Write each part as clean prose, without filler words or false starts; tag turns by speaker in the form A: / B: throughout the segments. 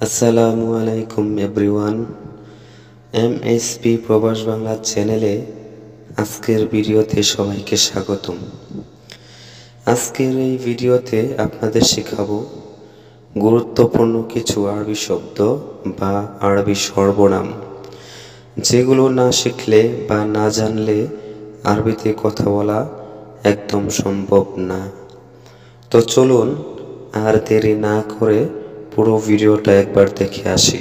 A: আসসালামু আলাইকুম everyone. MSP প্রবাস বাংলা চ্যানেলে আজকের ভিডিওতে সবাইকে স্বাগতম। আজকের এই ভিডিওতে আপনাদের শেখাবো গুরুত্বপূর্ণ কিছু আরবি শব্দ বা আরবি সর্বনাম, যেগুলো না শিখলে বা না জানলে আরবিতে কথা বলা একদম সম্ভব না। তো চলুন আর দেরি না করে পুরো ভিডিওটা একবার দেখে আসি।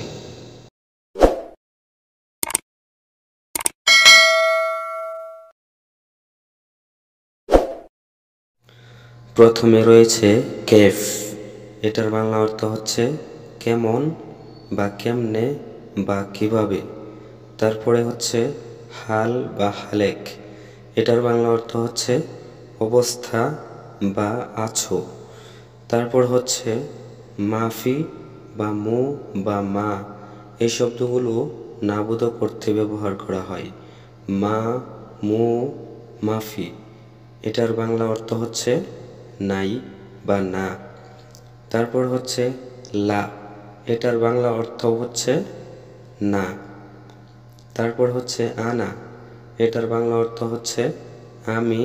A: প্রথমে রয়েছে কেফ। এটার বাংলা অর্থ হচ্ছে কেমন বা কেমনে বা কিভাবে। তারপরে হচ্ছে হাল বা হালেক। এটার বাংলা অর্থ হচ্ছে অবস্থা বা আছো। তারপর হচ্ছে মাফি বা মু বা মা। এই শব্দগুলো নাবুদ করতে ব্যবহার করা হয়। মা, মু, মাফি। এটার বাংলা অর্থ হচ্ছে নাই বা না। তারপর হচ্ছে লা। এটার বাংলা অর্থ হচ্ছে না। তারপর হচ্ছে আনা। এটার বাংলা অর্থ হচ্ছে আমি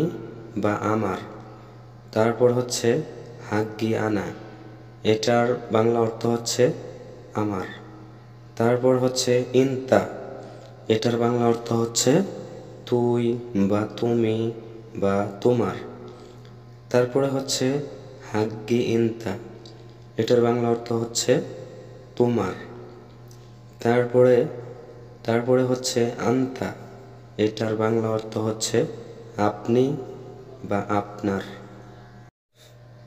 A: বা আমার। তারপর হচ্ছে হাগ্গি আনা। এটার বাংলা অর্থ হচ্ছে আমার। তারপর হচ্ছে ইনতা। এটার বাংলা অর্থ হচ্ছে তুই বা তুমি বা তোমার। তারপরে হচ্ছে হাগ্গি ইনতা। এটার বাংলা অর্থ হচ্ছে তোমার। তারপরে হচ্ছে আন্তা। এটার বাংলা অর্থ হচ্ছে আপনি বা আপনার।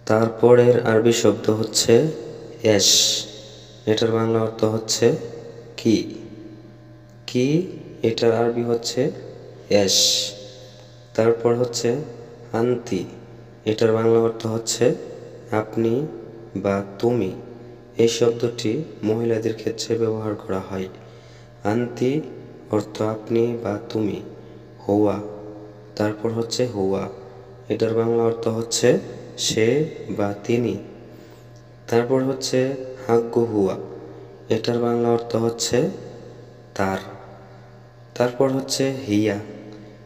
A: তারপরের আরবি শব্দ হচ্ছে এশ। এটার বাংলা অর্থ হচ্ছে কি। কি এটার আরবি হচ্ছে এশ। তারপর হচ্ছে আন্তি। এটার বাংলা অর্থ হচ্ছে আপনি বা তুমি। এই শব্দটি মহিলাদের ক্ষেত্রে ব্যবহার করা হয়। আন্তি অর্থ আপনি বা তুমি। হুয়া। তারপর হচ্ছে হুয়া। এটার বাংলা অর্থ হচ্ছে সে বা তিনি। তারপর হচ্ছে হাগ্গু হুয়া। এটার বাংলা অর্থ হচ্ছে তার। তারপর হচ্ছে হিয়া।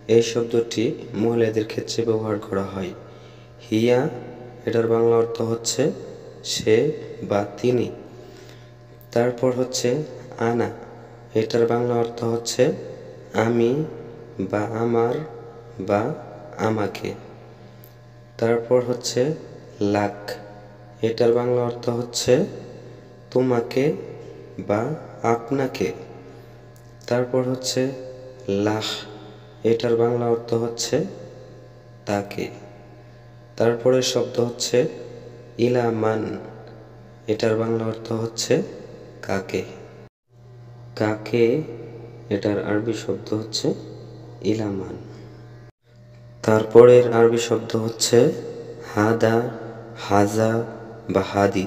A: এই শব্দটি মহিলাদের ক্ষেত্রে ব্যবহার করা হয়। হিয়া এটার বাংলা অর্থ হচ্ছে সে বা তিনি। তারপর হচ্ছে আনা। এটার বাংলা অর্থ হচ্ছে আমি বা আমার বা আমাকে। তারপর হচ্ছে লাক। এটার বাংলা অর্থ হচ্ছে তোমাকে বা আপনাকে। তারপর হচ্ছে লাহ। এটার বাংলা অর্থ হচ্ছে তাকে। তারপরে শব্দ হচ্ছে ইলামান। এটার বাংলা অর্থ হচ্ছে কাকে। কাকে এটার আরবি শব্দ হচ্ছে ইলামান। তারপরের আরবি শব্দ হচ্ছে হাদা, হাজা বা হাদি।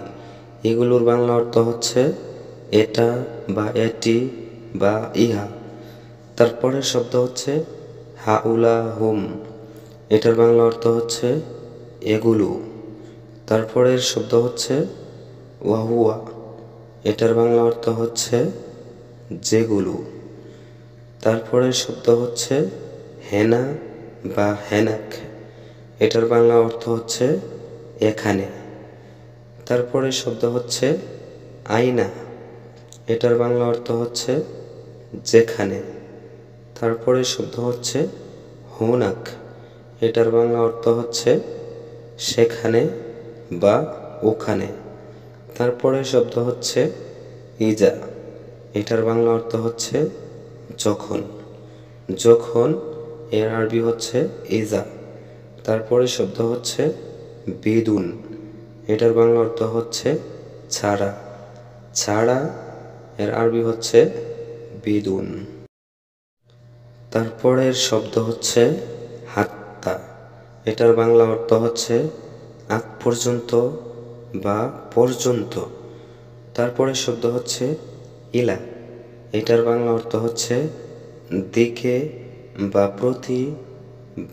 A: এগুলোর বাংলা অর্থ হচ্ছে এটা বা এটি বা ইহা। তারপরের শব্দ হচ্ছে হাউলা হুম। এটার বাংলা অর্থ হচ্ছে এগুলো। তারপরের শব্দ হচ্ছে ওয়াহুয়া। এটার বাংলা অর্থ হচ্ছে যেগুলো। তারপরের শব্দ হচ্ছে হেনা বা হেনাক। এটার বাংলা অর্থ হচ্ছে এখানে। তারপরের শব্দ হচ্ছে আইনা। এটার বাংলা অর্থ হচ্ছে যেখানে। তারপরের শব্দ হচ্ছে হুনাক। এটার বাংলা অর্থ হচ্ছে সেখানে বা ওখানে। তারপরের শব্দ হচ্ছে ইজা। এটার বাংলা অর্থ হচ্ছে যখন। যখন এর আরবি হচ্ছে ইজা। তারপরে শব্দ হচ্ছে বিদুন। এটার বাংলা অর্থ হচ্ছে ছাড়া। ছাড়া এর আরবি হচ্ছে বিদুন। তারপরের শব্দ হচ্ছে হাত্তা। এটার বাংলা অর্থ হচ্ছে আগ পর্যন্ত বা পর্যন্ত। তারপরের শব্দ হচ্ছে ইলা। এটার বাংলা অর্থ হচ্ছে দিকে বা প্রতি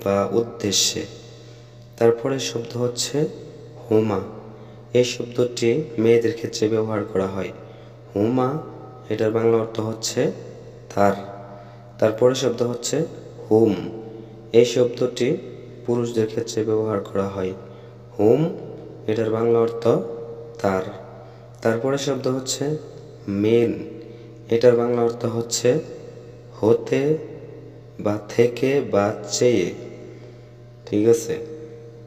A: বা উদ্দেশ্যে। তারপরে শব্দ হচ্ছে হুমা। এই শব্দটি মেয়েদের ক্ষেত্রে ব্যবহার করা হয়। হুমা, এটার বাংলা অর্থ হচ্ছে তার। তারপরে শব্দ হচ্ছে হুম। এই শব্দটি পুরুষদের ক্ষেত্রে ব্যবহার করা হয়। হুম, এটার বাংলা অর্থ তার। তারপরে শব্দ হচ্ছে মেন, এটার বাংলা অর্থ হচ্ছে হতে বা থেকে বা চেয়ে। ঠিক আছে।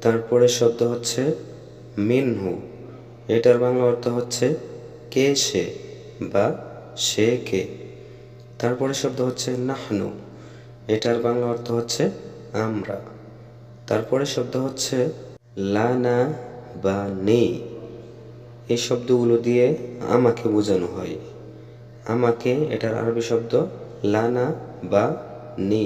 A: তারপরে শব্দ হচ্ছে মিনহু, এটার বাংলা অর্থ হচ্ছে কে সে বা সে কে। তারপরে শব্দ হচ্ছে নাহনু, এটার বাংলা অর্থ হচ্ছে আমরা। তারপরে শব্দ হচ্ছে লানা বা নেই, এই শব্দগুলো দিয়ে আমাকে বোঝানো হয়। আমাকে, এটার আরবি শব্দ লানা বা নি।